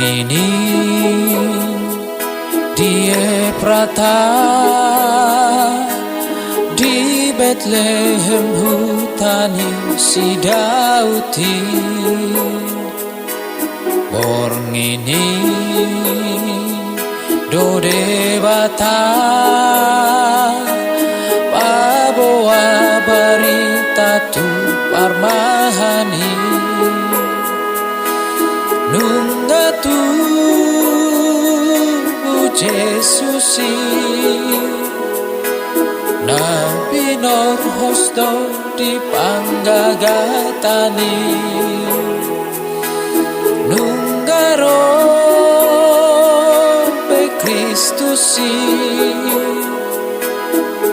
ini die prata di Bethlehem hutani si Dauti. Born ini do debata pabawa berita tu parmahani nunga tu Jesusi nabi nor hosto di panggagatani nunggaro pe Kristusi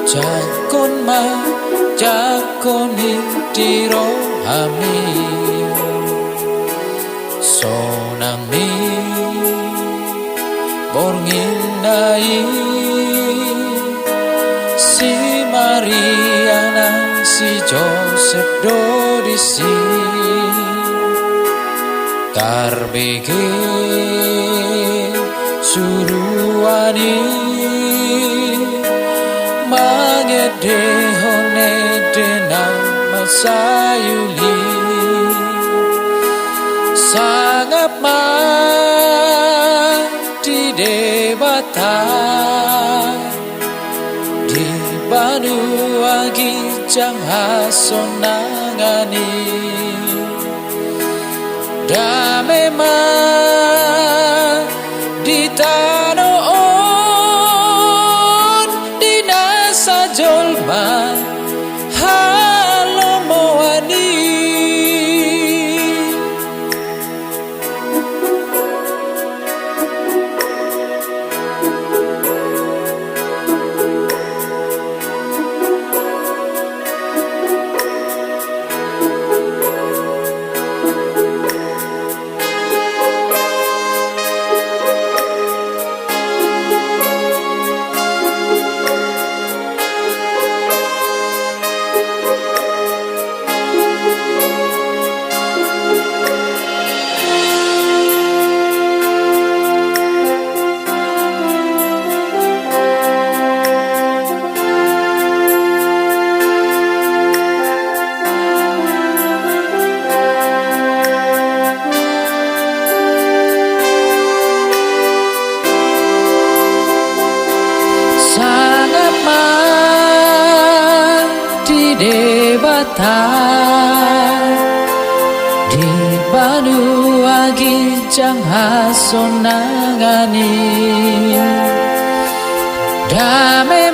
jakon ma jakoni dirohami sonami borngin dai si Maria nang si Joseph dodisi tarbege suruani mangedehone denang masayuli sangat mati debata di Banua Gijang hasonangani da memang di tanah on di nasa jolma halo moani sangat mati debata di Banua Gijang hasonangani damai